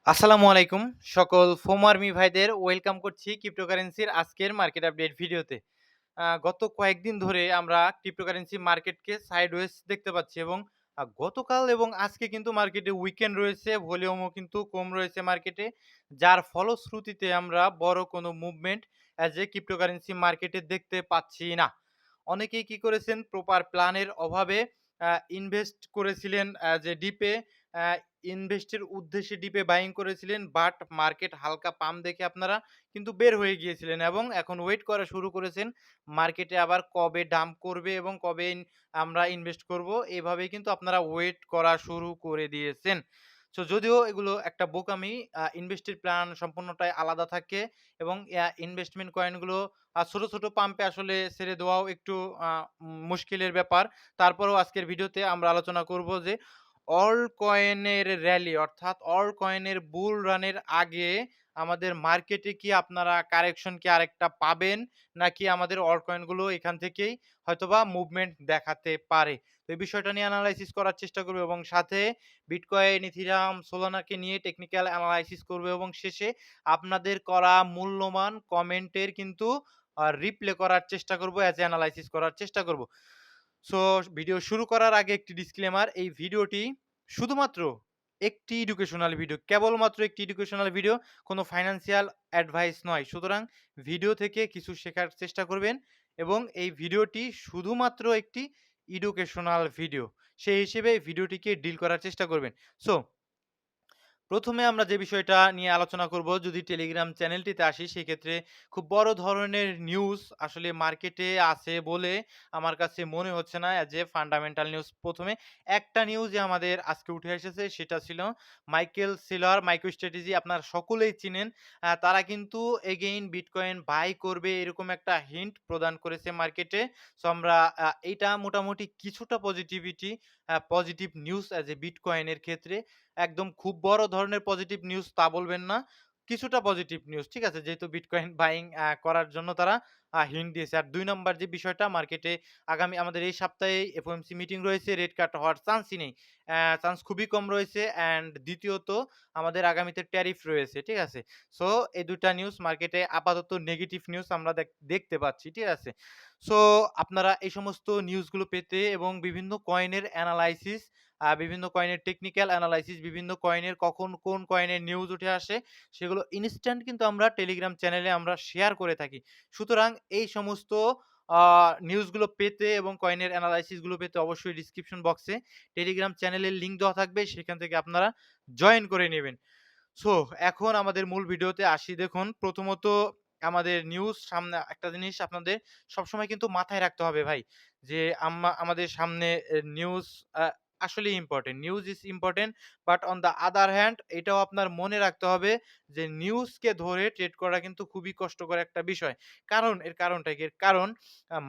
আসসালামু আলাইকুম সকল ফোমারমি ভাইদের ওয়েলকাম করছি ক্রিপ্টোকারেন্সির আজকের মার্কেট আপডেট ভিডিওতে। গত কয়েকদিন ধরে আমরা ক্রিপ্টোকারেন্সি মার্কেটকে সাইডওয়েজ দেখতে পাচ্ছি এবং গতকাল এবং আজকে কিন্তু মার্কেটে উইকেন্ড রয়েছে, ভলিউমও কিন্তু কম রয়েছে মার্কেটে। যার ফলশ্রুতিতে আমরা বড় কোনো মুভমেন্ট অ্যাজ এ ক্রিপ্টোকারেন্সি মার্কেটে দেখতে পাচ্ছি না। অনেকেই কি করেছেন প্রপার প্ল্যানের অভাবে ইনভেস্ট করেছিলেন যে ডিপে আ ইনভেস্টের উদ্দেশ্যে ডিপে বাইং করেছিলেন। বাট মার্কেট হালকা পাম্প দেখে আপনারা কিন্তু বের হয়ে গিয়েছিলেন এবং এখন ওয়েট করা শুরু করেছেন। মার্কেটে আবার কবে ডাম্প করবে এবং কবে আমরা ইনভেস্ট করব, এভাবেই কিন্তু আপনারা ওয়েট করা শুরু করে দিয়েছেন। সো যদিও এগুলো একটা বোকামি, ইনভেস্টের প্ল্যান সম্পূর্ণটাই আলাদা থাকে এবং ইনভেস্টমেন্ট কয়েনগুলো ছোট, ছোট পাম্পে আসলে ছেড়ে দেওয়াও একটু আ মুশকিলের ব্যাপার। তারপরেও আজকের ভিডিওতে আমরা আলোচনা করব যে অল্ট কয়েনের র‍্যালি অর্থাৎ অল্ট কয়েনের বুল রানের আগে আমাদের মার্কেটে কি আপনারা কারেকশন কি আরেকটা পাবেন? নাকি আমাদের অল্ট কয়েনগুলো এখান থেকেই হয়তোবা মুভমেন্ট দেখাতে পারে? তো এই বিষয়টা নিয়ে এনালাইসিস করার চেষ্টা করব এবং সাথে বিটকয়েন, ইথিরিয়াম, সোলানাকে নিয়ে টেকনিক্যাল এনালাইসিস করব এবং শেষে আপনাদের করা মূল্যবান কমেন্টের কিন্তু রিপ্লে করার চেষ্টা করব, অ্যাজ এ এনালাইসিস করার চেষ্টা করব। সো ভিডিও শুরু করার আগে একটি ডিসক্লেমার, এই ভিডিওটি শুধুমাত্র একটি এডুকেশনাল ভিডিও, কেবলমাত্র একটি এডুকেশনাল ভিডিও, কোনো ফাইন্যান্সিয়াল অ্যাডভাইস নয়। সুতরাং ভিডিও থেকে কিছু শেখার চেষ্টা করবেন এবং এই ভিডিওটি শুধুমাত্র একটি এডুকেশনাল ভিডিও। সেই হিসেবে ভিডিওটিকে ডিল করার চেষ্টা করবেন। সো প্রথমে আমরা যে বিষয়টা নিয়ে আলোচনা করব, যদি টেলিগ্রাম চ্যানেলটিতে আসি সেক্ষেত্রে খুব বড় ধরনের নিউজ আসলে মার্কেটে আছে বলে আমার কাছে মনে হচ্ছে না অ্যাজ এ ফান্ডামেন্টাল নিউজ। প্রথমে একটা নিউজে আমাদের আজকে উঠে এসেছে, সেটা ছিল মাইকেল সেলর, মাইক্রো স্ট্র্যাটেজি আপনারা সকলেই চিনেন। তারা কিন্তু এগেইন বিটকয়েন বাই করবে এরকম একটা হিন্ট প্রদান করেছে মার্কেটে। সো আমরা এইটা মোটামুটি কিছুটা পজিটিভ নিউজ অ্যাজ এ বিটকয়েনের ক্ষেত্রে। একদম খুব বড় ধরনের পজিটিভ নিউজ তা বলবেন না। কিছুটা পজিটিভ নিউজ, ঠিক আছে? যেহেতু বিটকয়েন বাইং করার জন্য তারা হিন্ট দিয়েছে। আর ২ নাম্বার যে বিষয়টা, মার্কেটে আগামী আমাদের এই সপ্তাহে এফওএমসি মিটিং রয়েছে, রেট কাট হওয়ার চান্সই নেই। চান্স খুবই কম রয়েছে। অ্যান্ড দ্বিতীয়ত আমাদের আগামীতে ট্যারিফ রয়েছে, ঠিক আছে? সো এই ২ টা নিউজ মার্কেটে আপাতত নেগেটিভ নিউজ আমরা দেখতে পাচ্ছি, ঠিক আছে? সো আপনারা এই সমস্ত নিউজগুলো পেতে এবং বিভিন্ন কয়েনের এনালাইসিস, বিভিন্ন কয়েনের টেকনিক্যাল অ্যানালাইসিস, বিভিন্ন কয়েনের কখন কোন কয়েনের নিউজ উঠে আসে, সেগুলো ইনস্ট্যান্ট কিন্তু আমরা টেলিগ্রাম চ্যানেলে আমরা শেয়ার করে থাকি। সুতরাং এই সমস্ত আ নিউজগুলো পেতে এবং কয়েনের অ্যানালাইসিস গুলো পেতে অবশ্যই ডিসক্রিপশন বক্সে টেলিগ্রাম চ্যানেলের লিংক দেওয়া থাকবে। সেখান থেকে আপনারা জয়েন করে নিবেন। সো এখন আমাদের মূল ভিডিওতে আসি। দেখুন, প্রথমত আমাদের নিউজ সামনে একটা জিনিস আপনাদের সবসময় কিন্তু মাথায় রাখতে হবে ভাই। যে আমাদের সামনে নিউজ আ আসলেই important. News is important, but on the other hand এটাও আপনার মনে রাখতে হবে যে নিউজকে ধরে ট্রেড করা কিন্তু খুবই কষ্টকর একটা বিষয়। কারণ এর কারণটা কি? এর কারণ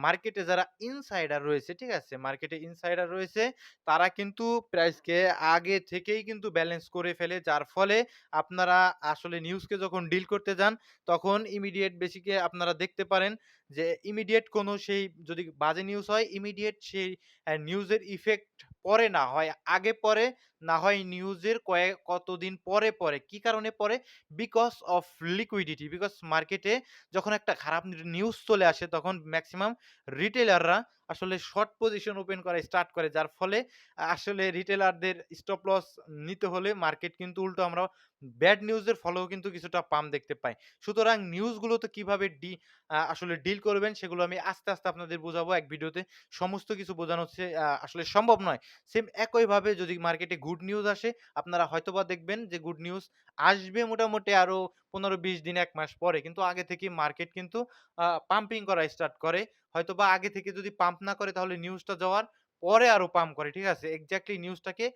মার্কেটে যারা ইনসাইডার রয়েছে, ঠিক আছে? মার্কেটে ইনসাইডার রয়েছে, তারা কিন্তু প্রাইসকে আগে থেকেই কিন্তু ব্যালেন্স করে ফেলে। যার ফলে আপনারা আসলে নিউজকে যখন ডিল করতে যান, তখন ইমিডিয়েট বেসিকে আপনারা দেখতে পারেন যে ইমিডিয়েট কোনো সেই যদি বাজে নিউজ হয়, ইমিডিয়েট সেই নিউজের ইফেক্ট পরে না হয় আগে পড়ে, না হয় নিউজের কতদিন পরে পড়ে। কি কারণে পড়ে? Because of liquidity. বিকজ মার্কেটে যখন একটা খারাপ নিউজ চলে আসে, তখন মেক্সিমাম রিটেলাররা আসলে শর্ট পজিশন ওপেন করা স্টার্ট করে। যার ফলে আসলে রিটেলারদের স্টপ লস নিতে হলে মার্কেট কিন্তু উল্টো আমরা ব্যাড নিউজের ফলেও কিন্তু কিছুটা পাম্প দেখতে পাই। সুতরাং নিউজগুলোতে কিভাবে আসলে ডিল করবেন সেগুলো আমি আস্তে, আস্তে আপনাদের বোঝাবো এক ভিডিওতে। সমস্ত কিছু বোঝানো হচ্ছে আসলে সম্ভব নয়। সেম একইভাবে যদি মার্কেটে গুড নিউজ আসে, আপনারা হয়তোবা দেখবেন যে গুড নিউজ আসবে মোটামুটি আরো ১৫-২০ দিন ১ মাস পরে। কিন্তু আগে থেকেই মার্কেট কিন্তু পাম্পিং করা স্টার্ট করে। হয়তোবা আগে থেকে যদি পাম্প না করে তাহলে নিউজটা যাওয়ার পরে আরো পাম্প করে। ঠিক আছে? এক্সাক্টলি নিউজটাকে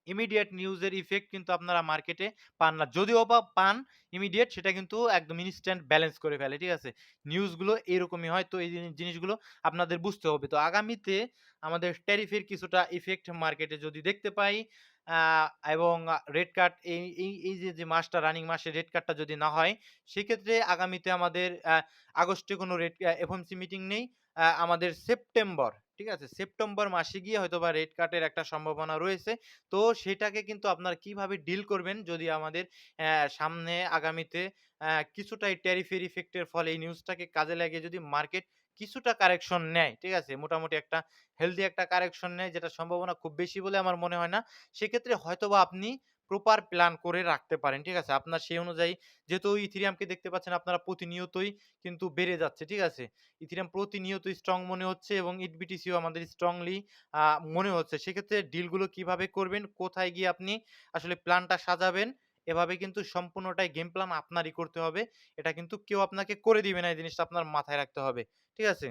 ইমিডিয়েট নিউজের ইফেক্ট কিন্তু আপনারা মার্কেটে পান না। যদিও বা পান ইমিডিয়েট, সেটা কিন্তু একদম ইনস্ট্যান্ট ব্যালেন্স করে ফেলে। ঠিক আছে? নিউজগুলো এরকমই হয়। তো এই জিনিসগুলো আপনাদের বুঝতে হবে। তো আগামীতে আমাদের ট্যারিফের কিছুটা ইফেক্ট মার্কেটে যদি দেখতে পাই, আ এবং রেড কার্ড এই যে মাসটা রানিং মাসে রেড কার্ডটা যদি না হয়, সেক্ষেত্রে আগামীতে আমাদের আগস্টে কোনো এফওএমসি মিটিং নেই। আমাদের সেপ্টেম্বর, ঠিক আছে? সেপ্টেম্বর মাসে গিয়ে হয়তোবা রেড কার্ডের একটা সম্ভাবনা রয়েছে। তো সেটাকে কিন্তু আপনারা কিভাবে ডিল করবেন যদি আমাদের সামনে আগামীতে কিছুটা এই ট্যারিফের ইফেক্ট এর ফলে এই নিউজটাকে কাজে লাগিয়ে যদি মার্কেট কিছুটা কারেকশন নেয়, ঠিক আছে? মোটামুটি একটা হেলথি একটা কারেকশন নেয়, যেটার সম্ভাবনা খুব বেশি বলে আমার মনে হয় না। সেক্ষেত্রে হয়তোবা আপনি প্রপার প্ল্যান করে রাখতে পারেন। ঠিক আছে? আপনার সেই অনুযায়ী যেহেতু ইথেরিয়ামকে দেখতে পাচ্ছেন আপনারা প্রতিনিয়তই কিন্তু বেড়ে যাচ্ছে। ঠিক আছে? ইথেরিয়াম প্রতিনিয়তই স্ট্রং মনে হচ্ছে এবং ইথবিটিসিও আমাদের স্ট্রংলি আ মনে হচ্ছে। সেক্ষেত্রে ডিলগুলো কিভাবে করবেন, কোথায় গিয়ে আপনি আসলে প্ল্যানটা সাজাবেন, এভাবে কিন্তু সম্পূর্ণটাই গেম প্ল্যান আপনারই করতে হবে। এটা কিন্তু কেউ আপনাকে করে দিবে না, এই জিনিসটা আপনার মাথায় রাখতে হবে। ঠিক আছে?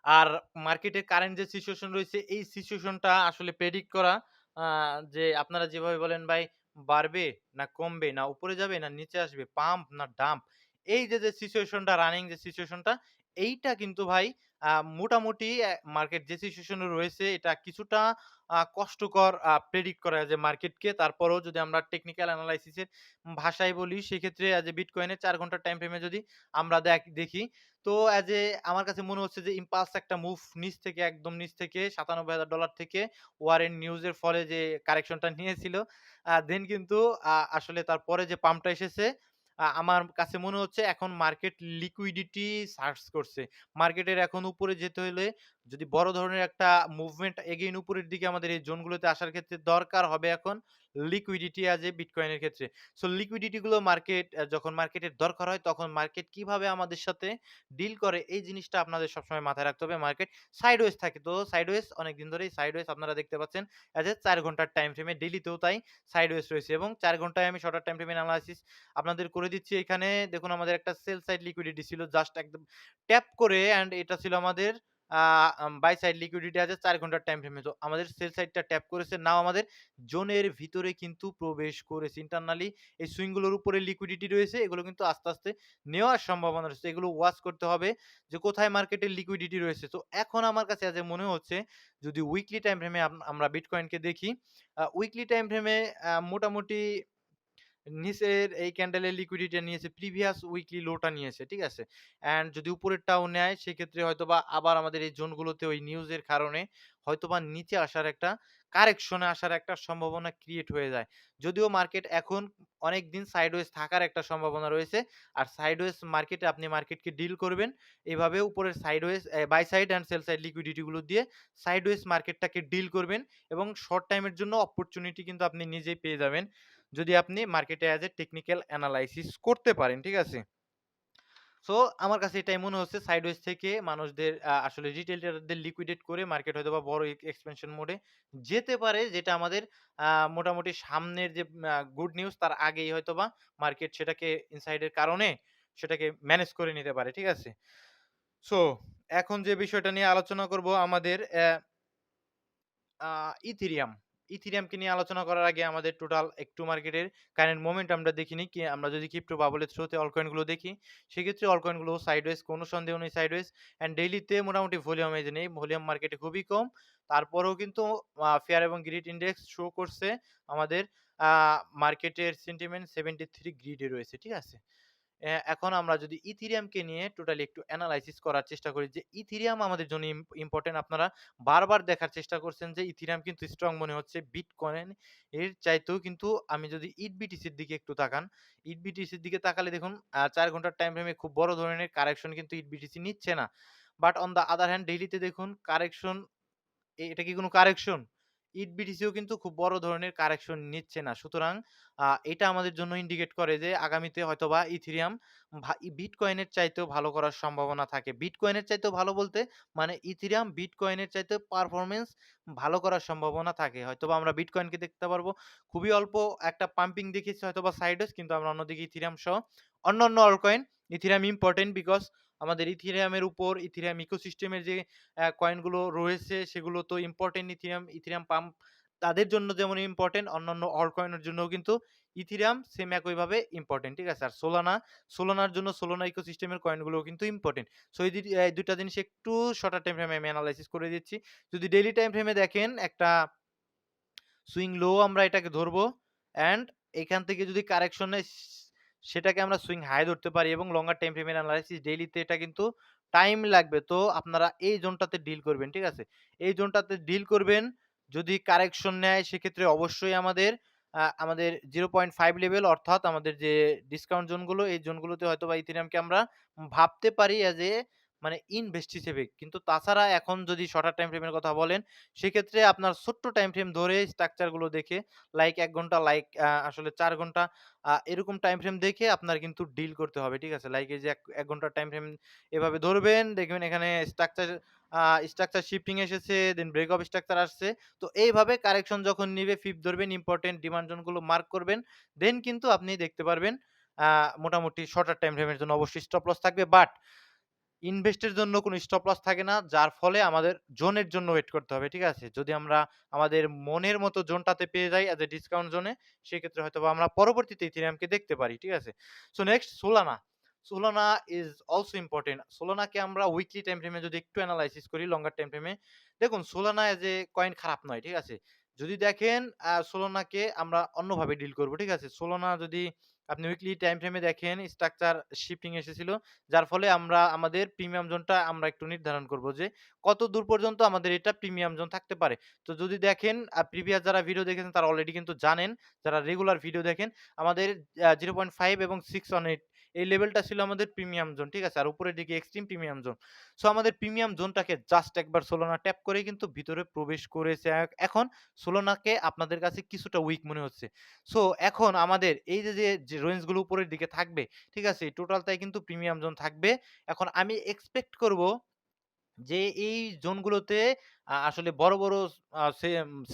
আর মার্কেটের কারেন্ট যে সিচুয়েশন রয়েছে, এই সিচুয়েশনটা আসলে প্রেডিক্ট করা আ যে আপনারা যেভাবে বলেন ভাই বাড়বে না কমবে না উপরে যাবে না নিচে আসবে, পাম্প না ডাম্প। এই যে সিচুয়েশনটা রানিং যে সিচুয়েশনটা এইটা কিন্তু ভাই আ মোটামুটি মার্কেট যে সিচুয়েশন এ রয়েছে এটা কিছুটা কষ্টকর প্রেডিক্ট করা যে মার্কেটকে। তারপরেও যদি আমরা টেকনিক্যাল এনালাইসিস এর ভাষায় বলি সেক্ষেত্রে এ বিটকয়েনের ৪ ঘন্টার টাইম ফ্রেমে যদি আমরা দেখি তো আমার কাছে মনে হচ্ছে যে ইম্পালস একটা মুভ নিচ থেকে একদম নিচ থেকে $৯৭,০০০ থেকে ওয়ারেন নিউজের ফলে যে কারেকশনটা নিয়েছিল দেন কিন্তু আসলে তারপরে যে পাম্পটা এসেছে আমার কাছে মনে হচ্ছে এখন মার্কেট লিকুইডিটি সার্চ করছে। মার্কেটের এখন উপরে যেতে হলে যদি বড় ধরনের একটা মুভমেন্ট এগেইন উপরের দিকে আমাদের এই জোনগুলোতে আসার ক্ষেত্রে দরকার হবে এখন লিকুইডিটি বিটকয়েনের ক্ষেত্রে। সো লিকুইডিটি গুলো যখন মার্কেটের দরকার হয় তখন মার্কেট কিভাবে আমাদের সাথে ডিল করে এই জিনিসটা আপনাদের সবসময় মাথায় রাখতে হবে। মার্কেট সাইডওয়েজ থাকে। তো সাইডওয়েজ অনেকদিন ধরেই সাইডওয়েজ আপনারা দেখতে পাচ্ছেন ৪ ঘন্টার টাইম ফ্রেমে ডেইলিতেও তাই সাইডওয়েজ রয়েছে এবং ৪ ঘন্টায় আমি শর্টার টাইম ফ্রেম এনালাইসিস আপনাদের করে দিচ্ছি। এখানে দেখুন আমাদের একটা সেল সাইড লিকুইডিটি ছিল জাস্ট একদম ট্যাপ করে অ্যান্ড এটা ছিল আমাদের আ আম বাই সাইড লিকুইডিটি আছে ৪ ঘন্টার টাইম ফ্রেমে। তো আমাদের সেল সাইডটা ট্যাপ করেছে। নাও আমাদের জোনের ভিতরে কিন্তু প্রবেশ করেছে। ইন্টারনালি এই সুইং গুলোর উপরে লিকুইডিটি রয়েছে। এগুলো কিন্তু আস্তে, আস্তে নেওয়ার সম্ভাবনা রয়েছে। এগুলো ওয়াচ করতে হবে যে কোথায় মার্কেটের লিকুইডিটি রয়েছে। তো এখন আমার কাছে মনে হচ্ছে যদি উইকলি টাইম ফ্রেমে আমরা বিটকয়েনকে দেখি, উইকলি টাইম ফ্রেমে মোটামুটি নিচের এই ক্যান্ডেলের লিকুইডিটি নিয়েছে প্রিভিয়াস উইকলি লোটা নিয়েছে। ঠিক আছে? অ্যান্ড যদি উপরেরটাও নেয় সেক্ষেত্রে হয়তোবা আবার আমাদের এই জোনগুলোতে ওই নিউজের কারণে হয়তোবা নিচে আসার একটা কারেকশন এ আসার একটা সম্ভাবনা ক্রিয়েট হয়ে যায়। যদিও মার্কেট এখন অনেকদিন সাইডওয়েজ থাকার একটা সম্ভাবনা রয়েছে। আর সাইডওয়েজ মার্কেটে আপনি মার্কেটকে ডিল করবেন। এভাবে উপরের sideways buy side and sell side liquidity গুলো দিয়ে সাইডওয়েজ মার্কেটটাকে ডিল করবেন এবং শর্ট টাইমের জন্য অপরচুনিটি কিন্তু আপনি নিজেই পেয়ে যাবেন। যদি আপনি মার্কেটে টেকনিক্যাল এনালাইসিস করতে পারেন। ঠিক আছে? সো আমার কাছে এটাই মনে হচ্ছে সাইডওয়েজ থেকে মানুষদের আসলে রিটেল ট্রেডারদের লিকুইডেট করে মার্কেট হয়তোবা বড় এক্সপেনশন মোডে যেতে পারে। যেটা আমাদের মোটামুটি সামনের যে গুড নিউজ তার আগেই হয়তোবা মার্কেট সেটাকে ইনসাইড এর কারণে সেটাকে ম্যানেজ করে নিতে পারে। ঠিক আছে? সো এখন যে বিষয়টা নিয়ে আলোচনা করব আমাদের আ ইথেরিয়াম। ইথেরিয়ামকে নিয়ে আলোচনা করার আগে আমাদের টোটাল একটু মার্কেটের কারেন্ট মোমেন্টামটা দেখে নিই। আমরা যদি ক্রিপ্টো বাবলের থ্রুতে অল কয়েন গুলো দেখি, সেক্ষেত্রে অল কয়েন গুলো সাইডওয়েজ কোনো সন্দেহ নেই সাইডওয়েজ অ্যান্ড ডেইলিতে মোটামুটি ভলিউম এই যে নেই। ভলিউম মার্কেটে খুবই কম। তারপরেও কিন্তু ফেয়ার এবং গ্রিড ইনডেক্স শো করছে আমাদের আ মার্কেটের সেন্টিমেন্ট 73 গ্রিডে রয়েছে। ঠিক আছে? এখন আমরা যদি ইথেরিয়ামকে নিয়ে টোটালি একটু এনালাইসিস করার চেষ্টা করি যে ইথেরিয়াম আমাদের জন্য ইম্পোর্টেন্ট। আপনারা বারবার দেখার চেষ্টা করছেন যে ইথেরিয়াম কিন্তু স্ট্রং মনে হচ্ছে বিটকয়েন এর চাইতেও। কিন্তু আমি যদি ইথবিটিসির দিকে একটু তাকান, ইথবিটিসির দিকে তাকালে দেখুন ৪ ঘন্টার টাইম ফ্রেমে খুব বড় ধরনের কারেকশন কিন্তু ইথবিটিসি নিচ্ছে না। But on the other hand ডেইলিতে দেখুন কারেকশন এটা কি কোনো কারেকশন? ইটবিটিসিও কিন্তু খুব বড় ধরনের কারেকশন নিচ্ছে না। সুতরাং এটা আমাদের জন্য ইন্ডিকেট করে যে আগামীতে হয়তোবা ইথেরিয়াম বিটকয়েনের চাইতেও ভালো করার সম্ভাবনা থাকে। বিটকয়েনের চাইতেও ভালো বলতে মানে ইথেরিয়াম বিটকয়েনের চাইতে পারফরম্যান্স ভালো করার সম্ভাবনা থাকে। হয়তোবা আমরা বিটকয়েনকে দেখতে পারবো খুবই অল্প একটা পাম্পিং দেখেছি হয়তোবা সাইডওয়েজ, কিন্তু আমরা অন্যদিকে ইথেরিয়াম সহ অন্যান্য অলকয়েন ইথেরিয়াম ইম্পোর্টেন্ট বিকজ আমাদের ইথেরিয়ামের উপর ইথেরিয়াম ইকোসিস্টেমের যে কয়েনগুলো রয়েছে সেগুলো তো ইম্পোর্টেন্ট। ইথেরিয়াম পাম্প তাদের জন্য যেমন ইম্পোর্টেন্ট অন্যান্য অল্ট কয়েনের জন্যও কিন্তু ইথেরিয়াম সেম একইভাবে ইম্পোর্টেন্ট। ঠিক আছে? আর সোলানার জন্য সোলানা ইকোসিস্টেমের কয়েনগুলোও কিন্তু ইম্পোর্টেন্ট। সো এই ২ টা জিনিস একটু শর্টার টাইম ফ্রেমে আমি এনালাইসিস করে দিচ্ছি। যদি ডেইলি টাইম ফ্রেমে দেখেন একটা সুইং লো আমরা এটাকে ধরবো অ্যান্ড এখান থেকে যদি কারেকশন নেয় সেটাকে আমরা সুইং হাই ধরতে পারি এবং লঙ্গার টাইম ফ্রেমের অ্যানালাইসিস ডেইলিতে এটা কিন্তু টাইম লাগবে। তো আপনারা এই জোনটাতে ডিল করবেন, ঠিক আছে? এই জোনটাতে ডিল করবেন। যদি কারেকশন নেয় সেক্ষেত্রে অবশ্যই আমাদের 0.5 লেভেল অর্থাৎ আমাদের যে ডিসকাউন্ট জোনগুলো এই জোনগুলোতে হয়তোবা ইথেরিয়ামকে আমরা ভাবতে পারি অ্যাজ এ মানে ইনভেস্ট হিসেবে। কিন্তু তাছাড়া এখন যদি শর্টার টাইম ফ্রেমের কথা বলেন সেক্ষেত্রে আপনার ছোট্ট টাইম ফ্রেম ধরে স্ট্রাকচার গুলো দেখে লাইক ১ ঘন্টা লাইক আসলে ৪ ঘন্টা এরকম টাইম ফ্রেম দেখে আপনার কিন্তু ডিল করতে হবে। ঠিক আছে? লাইক এই যে ১ ঘন্টার টাইম ফ্রেম এভাবে ধরবেন, দেখবেন এখানে আ স্ট্রাকচার শিফটিং এসেছে, দেন ব্রেক অফ স্ট্রাকচার আসছে। তো এইভাবে কারেকশন যখন নিবে ফিব ধরবেন, ইম্পোর্টেন্ট ডিমান্ড জোন গুলো মার্ক করবেন। দেন কিন্তু আপনি দেখতে পারবেন আ মোটামুটি শর্টার টাইম ফ্রেমের জন্য অবশ্যই স্টপ লস থাকবে। বাট ইনভেস্টের জন্য কোনো স্টপ লস থাকে না। যার ফলে আমাদের জোনের জন্য ওয়েট করতে হবে। ঠিক আছে? যদি আমরা আমাদের মনের মতো জোনটাতে পেয়ে যাই এজ এ ডিসকাউন্ট জোনে, সেক্ষেত্রে হয়তোবা আমরা পরবর্তীতে ইথেরিয়ামকে দেখতে পারি। ঠিক আছে? So next Solana. সোলানা ইস অলসো ইম্পোর্টেন্ট। সোলানাকে আমরা উইকলি টাইম ফ্রেমে যদি একটু এনালাইসিস করি লঙ্গার টাইম ফ্রেমে, দেখুন সোলানা এজ এ কয়েন খারাপ নয়। ঠিক আছে? যদি দেখেন সোলানাকে আমরা অন্যভাবে ডিল করব। ঠিক আছে? সোলানা যদি আপনি উইকলি টাইম ফ্রেমে দেখেন স্ট্রাকচার শিফটিং এসেছিল। যার ফলে আমরা আমাদের প্রিমিয়াম জোনটা আমরা একটু নির্ধারণ করব যে, কত দূর পর্যন্ত আমাদের এটা প্রিমিয়াম জোন থাকতে পারে। তো যদি দেখেন প্রিভিয়াস যারা ভিডিও দেখেছেন তারা অলরেডি কিন্তু জানেন, যারা রেগুলার ভিডিও দেখেন, আমাদের 0.5 এবং 618 এই লেভেলটা ছিল আমাদের প্রিমিয়াম জোন। ঠিক আছে? আর উপরের দিকে এক্সট্রিম প্রিমিয়াম জোন। সো আমাদের প্রিমিয়াম জোনটাকে জাস্ট একবার সোলোনা ট্যাপ করেই কিন্তু ভিতরে প্রবেশ করেছে। এখন সোলোনাকে আপনাদের কাছে কিছুটা উইক মনে হচ্ছে। সো এখন আমাদের এই যে রেঞ্জ গুলো উপরের দিকে থাকবে, ঠিক আছে? টোটালটাই কিন্তু প্রিমিয়াম জোন থাকবে। এখন আমি এক্সপেক্ট করব যে এই জোনগুলোতে আসলে বড়, বড়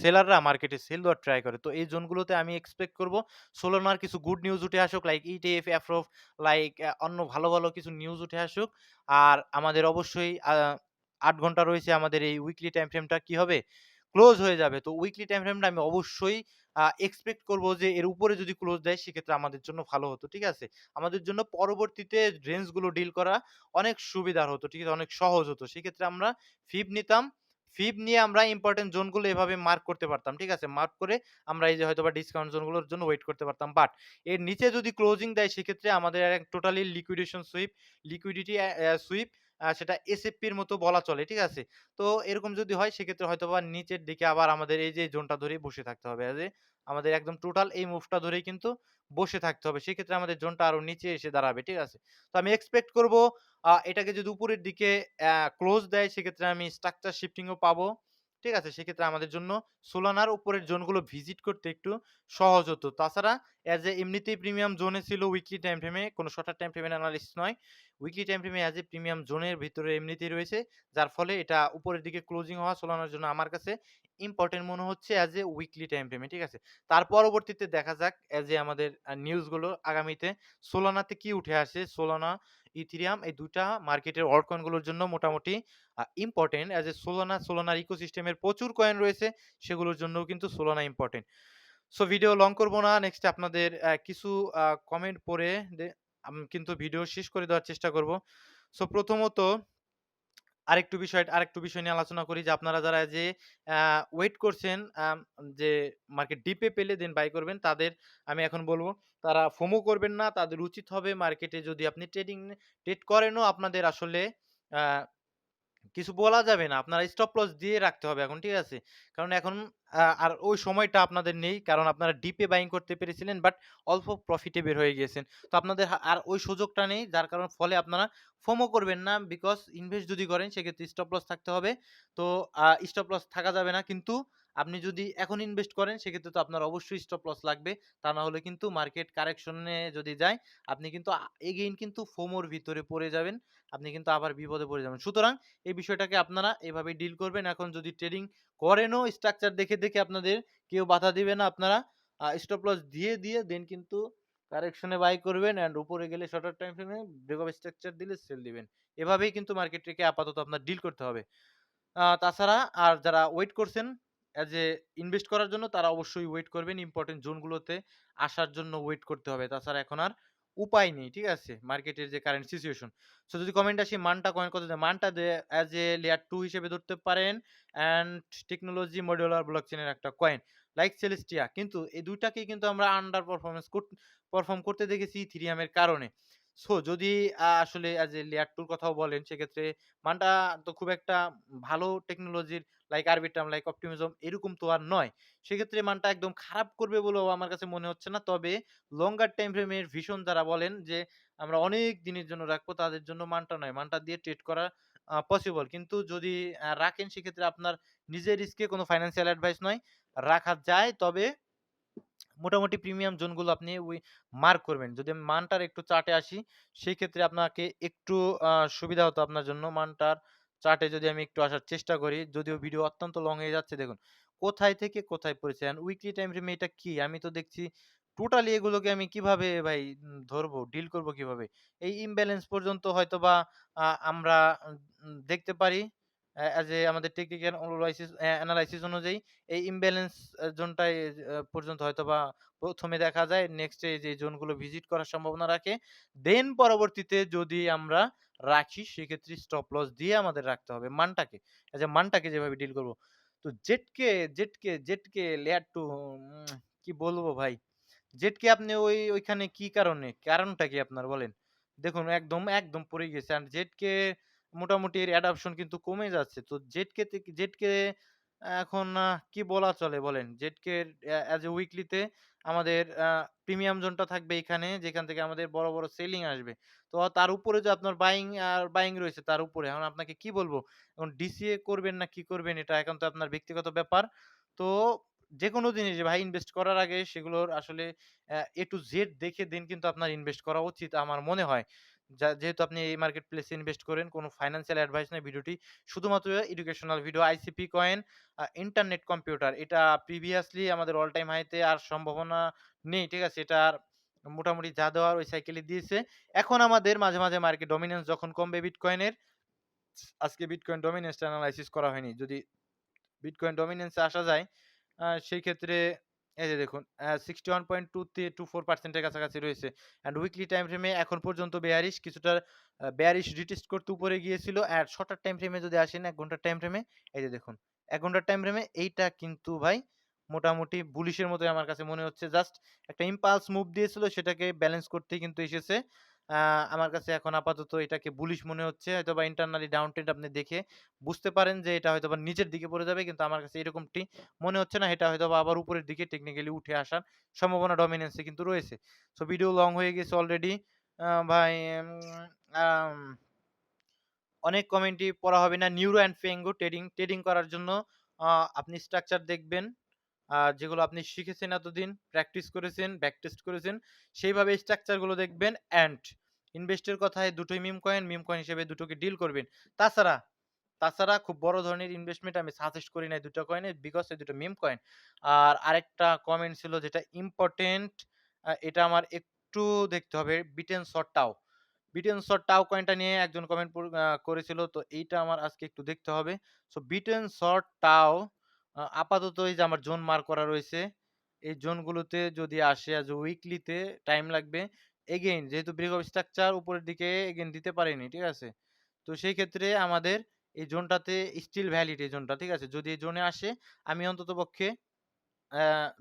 সেলাররা মার্কেটে সেল দেওয়ার ট্রাই করে। তো এই জোনগুলোতে আমি এক্সপেক্ট করব সোলোনার কিছু গুড নিউজ উঠে আসুক লাইক ইটিএফ, অ্যাফরোফ লাইক অন্য ভালো, ভালো কিছু নিউজ উঠে আসুক। আর আমাদের অবশ্যই ৮ ঘন্টা রয়েছে আমাদের এই উইকলি টাইম ফ্রেমটা কি হবে? ক্লোজ হয়ে যাবে। তো উইকলি টাইম ফ্রেমটা আমি অবশ্যই এক্সপেক্ট করব যে এর উপরে যদি ক্লোজ দেয় সেক্ষেত্রে আমাদের জন্য ভালো হতো। ঠিক আছে? আমাদের জন্য পরবর্তীতে রেঞ্জ গুলো ডিল করা অনেক সুবিধার হতো। ঠিক আছে? অনেক সহজ হতো। সেক্ষেত্রে আমরা ফিব নিতাম। ফিব নিয়ে আমরা ইম্পোর্টেন্ট জোনগুলো এভাবে মার্ক করতে পারতাম। ঠিক আছে? মার্ক করে আমরা এই যে হয়তোবা ডিসকাউন্ট জোনগুলোর জন্য ওয়েট করতে পারতাম। বাট এর নিচে যদি ক্লোজিং দেয় সেক্ষেত্রে আমাদের totally liquidation sweep, liquidity sweep সেটা এসএফপির মতো বলা চলে। ঠিক আছে? তো এরকম যদি হয় সেক্ষেত্রে হয়তোবা নিচের দিকে আবার আমাদের এই যে জোনটা ধরেই বসে থাকতে হবে। আমাদের একদম টোটাল এই মুভটা ধরেই কিন্তু বসে থাকতে হবে। সেক্ষেত্রে আমাদের জোনটা আরো নিচে এসে দাঁড়াবে। ঠিক আছে? তো আমি এক্সপেক্ট করব এটাকে যদি উপরের দিকে ক্লোজ দেয় সেক্ষেত্রে আমি স্ট্রাকচার শিফটিং ও পাবো। ঠিক আছে? সেক্ষেত্রে আমাদের জন্য সোলানার উপরের জোনগুলো ভিজিট করতে একটু সহজ হতো। তাছাড়া এমনিতেই প্রিমিয়াম জোনে ছিল উইকলি টাইম ফ্রেমে, কোনো শর্টার টাইম ফ্রেমের এনালিসিস নয়। উইকলি টাইম ফ্রেমে প্রিমিয়াম জোনের ভিতরে এমনিতেই রয়েছে। যার ফলে এটা উপরের দিকে ক্লোজিং হওয়া সোলানার জন্য আমার কাছে ইম্পোর্টেন্ট মনে হচ্ছে উইকলি টাইম ফ্রেমে। ঠিক আছে? তার পরবর্তীতে দেখা যাক আমাদের নিউজগুলো আগামীতে সোলানাতে কি উঠে আসে। সোলানা, ইথেরিয়াম এই ২ টা মার্কেটের অল্ট কয়েন গুলোর জন্য মোটামুটি ইম্পোর্টেন্ট সোলানার ইকোসিস্টেমের প্রচুর কয়েন রয়েছে। সেগুলোর জন্যও কিন্তু Solana important. So video long করব না। নেক্সট আপনাদের কিছু কমেন্ট পড়ে কিন্তু ভিডিও শেষ করে দেওয়ার চেষ্টা করব। সো প্রথমত আরেকটু বিষয় নিয়ে আলোচনা করি যে আপনারা যারা আ ওয়েট করছেন যে মার্কেট ডিপে পেলে দেন বাই করবেন তাদের আমি এখন বলব তারা ফোমো করবেন না। তাদের উচিত হবে মার্কেটে যদি আপনি ট্রেড করেনও আপনাদের আসলে আ কিছু বলা যাবে না। আপনারা স্টপ লস দিয়ে রাখতে হবে এখন, ঠিক আছে? কারণ এখন আর ওই সময়টা আপনাদের নেই। কারণ আপনারা ডিপে বাইং করতে পেরেছিলেন বাট অল্প প্রফিটে বের হয়ে গিয়েছেন। তো আপনাদের আর ওই সুযোগটা নেই। যার কারণ ফলে আপনারা ফোমো করবেন না। বিকজ ইনভেস্ট যদি করেন সেক্ষেত্রে স্টপ লস থাকতে হবে। তো স্টপ লস থাকা যাবে না। কিন্তু আপনি যদি এখন ইনভেস্ট করেন সেক্ষেত্রে তো আপনার অবশ্যই স্টপ লস লাগবে। তা না হলে কিন্তু মার্কেট কারেকশন এ যদি যায় আপনি কিন্তু এগেইন কিন্তু ফোমোর ভিতরে পড়ে যাবেন। আপনি কিন্তু আবার বিপদে পড়ে যাবেন। সুতরাং এই বিষয়টাকে আপনারা এভাবে ডিল করবেন। এখন যদি ট্রেডিং করেনও স্ট্রাকচার দেখে, দেখে আপনাদের কেউ বাধা দিবে না। আপনারা স্টপ লস দিয়ে দেন কিন্তু কারেকশন এ বাই করবেন অ্যান্ড উপরে গেলে শর্টার টাইম ফ্রেমে ব্রেক অফ স্ট্রাকচার দিলে সেল দিবেন। এভাবেই কিন্তু মার্কেটটাকে আপাতত আপনার ডিল করতে হবে। তাছাড়া আর যারা ওয়েট করছেন ইনভেস্ট করার জন্য তারা অবশ্যই ওয়েট করবেন। ইম্পোর্টেন্ট জোনগুলোতে আসার জন্য ওয়েট করতে হবে। তাছাড়া এখন আর উপায় নেই। ঠিক আছে? মার্কেটের যে কারেন্ট সিচুয়েশন। সো যদি কমেন্ট আসি মানটা কয়েন কত দেয়? মানটা লেয়ার 2 হিসেবে ধরতে পারেন অ্যান্ড টেকনোলজি মডিউলার ব্লকচেইন এর একটা কয়েন। লাইক সেলেস্টিয়া। কিন্তু এই ২ টাকেই কিন্তু আমরা আন্ডার পারফর্ম করতে দেখেছি ইথেরিয়ামের কারণে। সো যদি আসলে লেয়ার 2 র কথাও বলেন সেক্ষেত্রে মানটা তো খুব একটা ভালো টেকনোলজির লাইক আরবিট্রাম, লাইক অপটিমিজম এরকম তো আর নয়। সেক্ষেত্রে মানটা একদম খারাপ করবে বলেও আমার কাছে মনে হচ্ছে না। তবে লঙ্গার টাইম ফ্রেমের ভিশন যারা বলেন যে আমরা অনেক দিনের জন্য রাখবো তাদের জন্য মানটা নয়। মানটা দিয়ে ট্রেড করা পসিবল। কিন্তু যদি রাখেন সেক্ষেত্রে আপনার নিজের রিস্কে কোনো ফাইন্যান্সিয়াল অ্যাডভাইস নয়। রাখা যায় তবে মোটামুটি প্রিমিয়াম জোনগুলো আপনি মার্ক করবেন। যদি আমি মানটার একটু চার্টে আসি, সেই ক্ষেত্রে আপনাকে একটু সুবিধা হতো আপনার জন্য। মানটার চার্টে যদি আমি একটু আসার চেষ্টা করি, যদিও ভিডিও অত্যন্ত লং হয়ে যাচ্ছে দেখুন। কোথায় থেকে কোথায় পড়েছে? অ্যান্ড উইকলি টাইম ফ্রেমে এটা কি? আমি তো দেখছি টোটালি এগুলোকে আমি কিভাবে ভাই ধরবো, ডিল করব কিভাবে? এই ইমব্যালেন্স পর্যন্ত হয়তোবা আমরা দেখতে পারি আমাদের টেকনিক্যাল অ্যানালাইসিস অনুযায়ী এই ইমব্যালেন্স জোনটায় পর্যন্ত হয়তোবা ১ম এ দেখা যায়। নেক্সট এ যে জোনগুলো ভিজিট করার সম্ভাবনা রাখে। দেন পরবর্তীতে যদি আমরা রাখি সেক্ষেত্রে স্টপ লস দিয়ে আমাদের রাখতে হবে মানটাকে। মানটাকে যেভাবে ডিল করব। তো জেটকে লেয়ার 2 কি বলবো ভাই? জেটকে আপনি ওইখানে কি কারণে? কারণটা কি আপনার বলেন? দেখুন একদম পড়ে গেছে। আর জেটকে মোটামুটি এর অ্যাডপশন কিন্তু কমে যাচ্ছে। তো জেটকে এখন কি বলা চলে বলেন? জেটকে অ্যাজ এ উইকলিতে আমাদের প্রিমিয়াম জোনটা থাকবে এখানে যেখান থেকে আমাদের বড় সেলিং আসবে। তো তার উপরে যে আপনার বাইং রয়েছে তার উপরে। এখন আপনাকে কি বলবো? এখন ডিসিএ করবেন না কি করবেন এটা এখন তো আপনার ব্যক্তিগত ব্যাপার। তো যেকোনো জিনিস ভাই ইনভেস্ট করার আগে সেগুলোর আসলে A to Z দেখে দেন কিন্তু আপনার ইনভেস্ট করা উচিত আমার মনে হয়। যেহেতু আপনি এই মার্কেট প্লেসে ইনভেস্ট করেন, কোন ফাইন্যান্সিয়াল অ্যাডভাইস নয়। ভিডিওটি শুধুমাত্র educational video. ICP coin internet computer এটা প্রিভিয়াসলি আমাদের অল টাইম হাইতে আর সম্ভাবনা নেই। ঠিক আছে? এটা আর মোটামুটি যা দেওয়ার ওই সাইকেলে দিয়েছে। এখন আমাদের মাঝে মার্কেট ডমিন্যান্স যখন কমবে বিটকয়েনের, আজকে বিটকয়েন ডমিন্যান্সটা এনালাইসিস করা হয়নি। যদি বিটকয়েন ডমিন্যান্স এ আসা যায়, সেই ক্ষেত্রে এই যে দেখুন 61.24% এর কাছাকাছি রয়েছে। অ্যান্ড উইকলি টাইম ফ্রেমে এখন পর্যন্ত বেয়ারিশ কিছুটা বেয়ারিশ রিটেস্ট করতে উপরে গিয়েছিল। আর শর্টার টাইম ফ্রেমে যদি আসেন ১ ঘন্টার টাইম ফ্রেমে, এই যে দেখুন ১ ঘন্টার টাইম ফ্রেমে এইটা কিন্তু ভাই মোটামুটি বুলিশের মতোই আমার কাছে মনে হচ্ছে। জাস্ট একটা ইম্পালস মুভ দিয়েছিল সেটাকে ব্যালেন্স করতেই কিন্তু এসেছে। আ আমার কাছে এখন আপাতত এটাকে বুলিশ মনে হচ্ছে। হয়তোবা ইন্টারনালি ডাউন ট্রেন্ড আপনি দেখে বুঝতে পারেন যে এটা হয়তোবা নিচের দিকে পড়ে যাবে। কিন্তু আমার কাছে এরকমটি মনে হচ্ছে না। এটা হয়তোবা আবার উপরের দিকে টেকনিক্যালি উঠে আসার সম্ভাবনা ডমিন্যান্স এ কিন্তু রয়েছে। সো ভিডিও লং হয়ে গেছে অলরেডি। ভাই আম অনেক কমেন্টই পড়া হবে না। নিউরো অ্যান্ড ফেঙ্গো ট্রেডিং করার জন্য আ আপনি স্ট্রাকচার দেখবেন। যেগুলো আপনি শিখেছেন এতদিন, প্র্যাকটিস করেছেন, ব্যাক টেস্ট করেছেন, সেইভাবে স্ট্রাকচার গুলো দেখবেন অ্যান্ড ইনভেস্টের কথায় দুটোই মিম কয়েন হিসেবে দুটোকে ডিল করবেন। তাছাড়া খুব বড় ধরনের ইনভেস্টমেন্ট আমি সাজেস্ট করি না এই ২ টা কয়েনে বিকজ এই ২ টা মিম কয়েন। আর আরেকটা কমেন্ট ছিল যেটা ইম্পোর্টেন্ট, এটা আমার একটু দেখতে হবে বিটেনসর টাও কয়েনটা নিয়ে একজন কমেন্ট করেছিল। তো এইটা আমার আজকে একটু দেখতে হবে। সো বিটেনসর টাও আপাতত এই যে আমার জোন মার্ক করা রয়েছে। এই জোনগুলোতে যদি আসে উইকলিতে টাইম লাগবে। এগেইন যেহেতু ব্রেক অফ স্ট্রাকচার উপরের দিকে এগেইন দিতে পারেনি। ঠিক আছে? তো সেই ক্ষেত্রে আমাদের এই জোনটাতে স্টিল ভ্যালিড এই জোনটা। ঠিক আছে? যদি এই জোনে আসে আমি অন্ততপক্ষে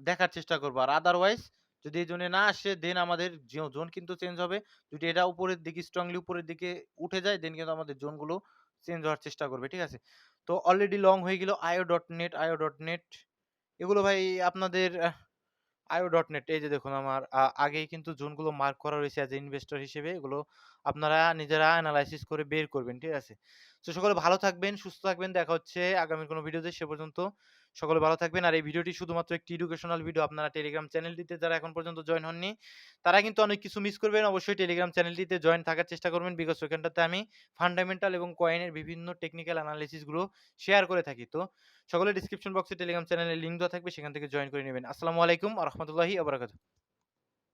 দেখার চেষ্টা করব। আর আদারওয়াইজ যদি এই জোনে না আসে দেন আমাদের জোন কিন্তু চেঞ্জ হবে। যদি এটা উপরের দিকে স্ট্রংলি উপরের দিকে উঠে যায় দেন কিন্তু আমাদের জোনগুলো চেঞ্জ হওয়ার চেষ্টা করবে। ঠিক আছে? তো অলরেডি লং হয়ে গেল IO.net এগুলো ভাই আপনাদের IO.net এই যে দেখুন আমার আগেই কিন্তু জোনগুলো মার্ক করা রয়েছে এজ এ ইনভেস্টর হিসেবে। এগুলো আপনারা নিজেরা এনালাইসিস করে বের করবেন। ঠিক আছে? তো সকলে ভালো থাকবেন, সুস্থ থাকবেন। দেখা হচ্ছে আগামী কোনো ভিডিওতে। সে পর্যন্ত সকলে ভালো থাকবেন। আর এই ভিডিওটি শুধুমাত্র একটি এডুকেশনাল ভিডিও। আপনারা টেলিগ্রাম চ্যানেলটিতে যারা এখন পর্যন্ত জয়েন হননি, তারা কিন্তু অনেক কিছু মিস করবেন। অবশ্যই টেলিগ্রাম চ্যানেলটিতে জয়েন থাকার চেষ্টা করবেন। বিকজ ওইখানটাতে আমি ফান্ডামেন্টাল এবং কয়েনের বিভিন্ন টেকনিক্যাল এনালাইসিস গুলো শেয়ার করে থাকি। তো সকলের ডেসক্রিপশন বক্সে টেলিগ্রাম চ্যানেলের লিঙ্ক দেওয়া থাকবে। সেখান থেকে জয়েন করে নিবেন। আসসালামু আলাইকুম ওয়া রাহমাতুল্লাহি ওয়া বারাকাতুহু।